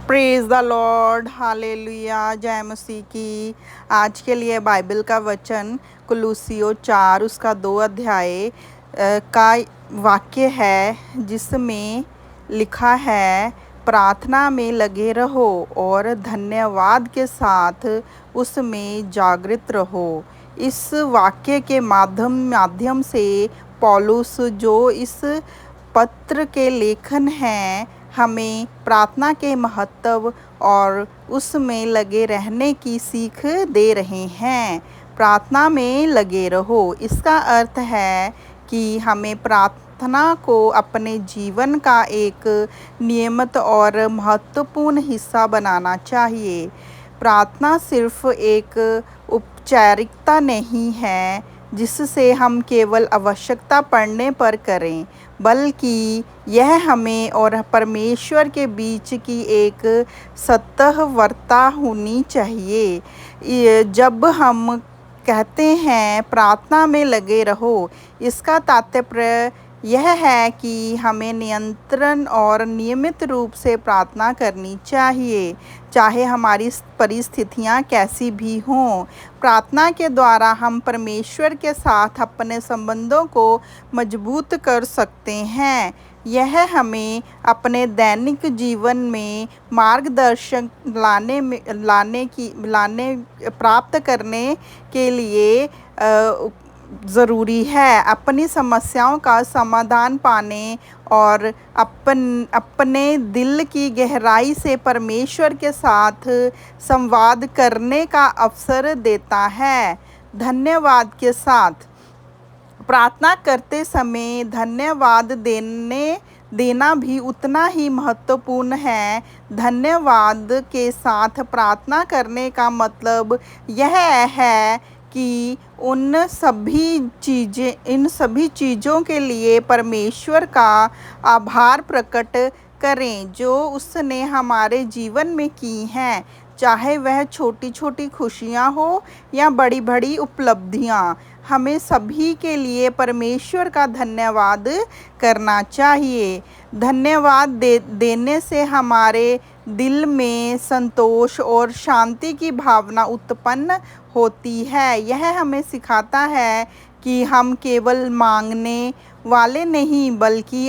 Praise the Lord, hallelujah, जय मसीह की। आज के लिए बाइबल का वचन कुलूसियों 4 उसका 2 अध्याय का वाक्य है, जिसमें लिखा है, प्रार्थना में लगे रहो और धन्यवाद के साथ उसमें जागृत रहो। इस वाक्य के माध्यम से पौलुस, जो इस पत्र के लेखन हैं, हमें प्रार्थना के महत्व और उसमें लगे रहने की सीख दे रहे हैं। प्रार्थना में लगे रहो, इसका अर्थ है कि हमें प्रार्थना को अपने जीवन का एक नियमित और महत्वपूर्ण हिस्सा बनाना चाहिए। प्रार्थना सिर्फ एक औपचारिकता नहीं है जिससे हम केवल आवश्यकता पड़ने पर करें, बल्कि यह हमें और परमेश्वर के बीच की एक सतहवर्ता होनी चाहिए। जब हम कहते हैं प्रार्थना में लगे रहो, इसका तात्पर्य यह है कि हमें नियंत्रण और नियमित रूप से प्रार्थना करनी चाहिए, चाहे हमारी परिस्थितियां कैसी भी हों। प्रार्थना के द्वारा हम परमेश्वर के साथ अपने संबंधों को मजबूत कर सकते हैं। यह हमें अपने दैनिक जीवन में मार्गदर्शन प्राप्त करने के लिए ज़रूरी है। अपनी समस्याओं का समाधान पाने और अपने दिल की गहराई से परमेश्वर के साथ संवाद करने का अवसर देता है। धन्यवाद के साथ प्रार्थना करते समय धन्यवाद देना भी उतना ही महत्वपूर्ण है। धन्यवाद के साथ प्रार्थना करने का मतलब यह है कि इन सभी चीज़ों के लिए परमेश्वर का आभार प्रकट करें जो उसने हमारे जीवन में की हैं, चाहे वह छोटी छोटी खुशियां हो या बड़ी बड़ी उपलब्धियां। हमें सभी के लिए परमेश्वर का धन्यवाद करना चाहिए। धन्यवाद देने से हमारे दिल में संतोष और शांति की भावना उत्पन्न होती है। यह हमें सिखाता है कि हम केवल मांगने वाले नहीं बल्कि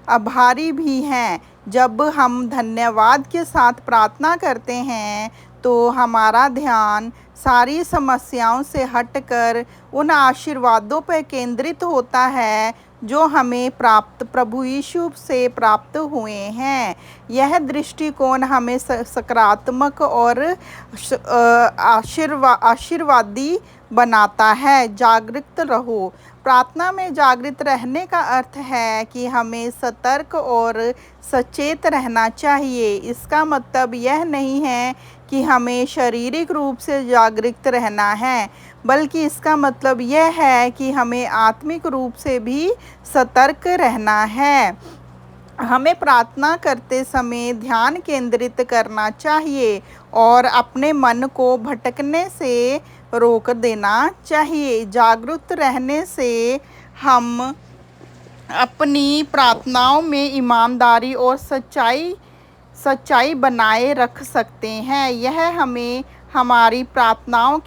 आभारी भी हैं। जब हम धन्यवाद के साथ प्रार्थना करते हैं तो हमारा ध्यान सारी समस्याओं से हटकर उन आशीर्वादों पर केंद्रित होता है जो हमें प्रभु यीशु से प्राप्त हुए हैं। यह दृष्टिकोण हमें सकारात्मक और आशीर्वादी बनाता है। जागृत रहो। प्रार्थना में जागृत रहने का अर्थ है कि हमें सतर्क और सचेत रहना चाहिए। इसका मतलब यह नहीं है कि हमें शारीरिक रूप से जागृत रहना है, बल्कि इसका मतलब यह है कि हमें आत्मिक रूप से भी सतर्क रहना है। हमें प्रार्थना करते समय ध्यान केंद्रित करना चाहिए और अपने मन को भटकने से रोक देना चाहिए। जागरूक रहने से हम अपनी प्रार्थनाओं में ईमानदारी और सच्चाई बनाए रख सकते हैं। यह हमें हमारी प्रार्थना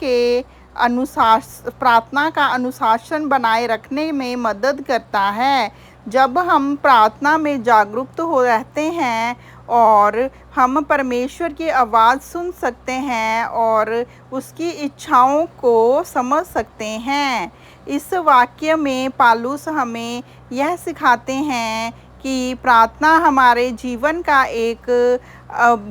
का अनुशासन बनाए रखने में मदद करता है। जब हम प्रार्थना में जागरूक रहते हैं और हम परमेश्वर की आवाज़ सुन सकते हैं और उसकी इच्छाओं को समझ सकते हैं। इस वाक्य में पौलुस हमें यह सिखाते हैं कि प्रार्थना हमारे जीवन का एक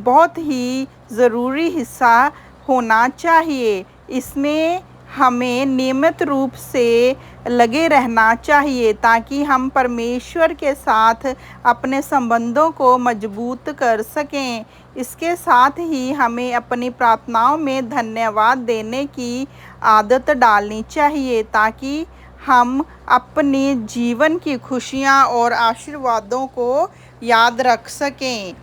बहुत ही ज़रूरी हिस्सा होना चाहिए। इसमें हमें नियमित रूप से लगे रहना चाहिए ताकि हम परमेश्वर के साथ अपने संबंधों को मजबूत कर सकें। इसके साथ ही हमें अपनी प्रार्थनाओं में धन्यवाद देने की आदत डालनी चाहिए ताकि हम अपने जीवन की खुशियां और आशीर्वादों को याद रख सकें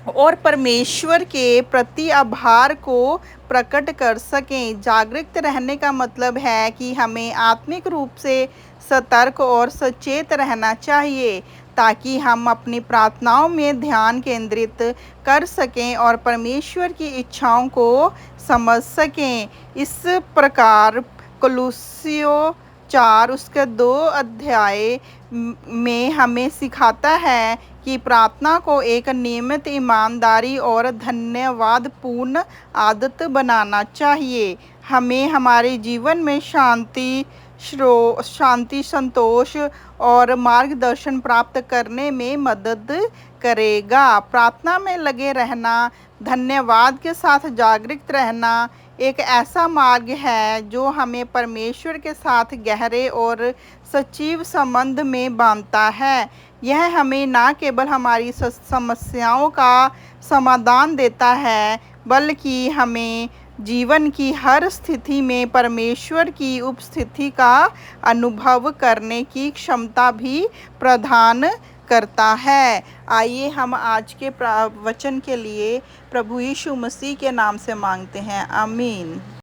और परमेश्वर के प्रति आभार को प्रकट कर सकें। जागृत रहने का मतलब है कि हमें आत्मिक रूप से सतर्क और सचेत रहना चाहिए ताकि हम अपनी प्रार्थनाओं में ध्यान केंद्रित कर सकें और परमेश्वर की इच्छाओं को समझ सकें। इस प्रकार कुलुस्सियों 4 उसके 2 अध्याय में हमें सिखाता है कि प्रार्थना को एक नियमित, ईमानदारी और धन्यवादपूर्ण आदत बनाना चाहिए। हमें हमारे जीवन में शांति, संतोष और मार्गदर्शन प्राप्त करने में मदद करेगा। प्रार्थना में लगे रहना, धन्यवाद के साथ जागृत रहना एक ऐसा मार्ग है जो हमें परमेश्वर के साथ गहरे और सजीव संबंध में बांधता है। यह हमें न केवल हमारी समस्याओं का समाधान देता है, बल्कि हमें जीवन की हर स्थिति में परमेश्वर की उपस्थिति का अनुभव करने की क्षमता भी प्रदान करता है। आइए हम आज के वचन के लिए प्रभु यीशु मसीह के नाम से मांगते हैं। आमीन।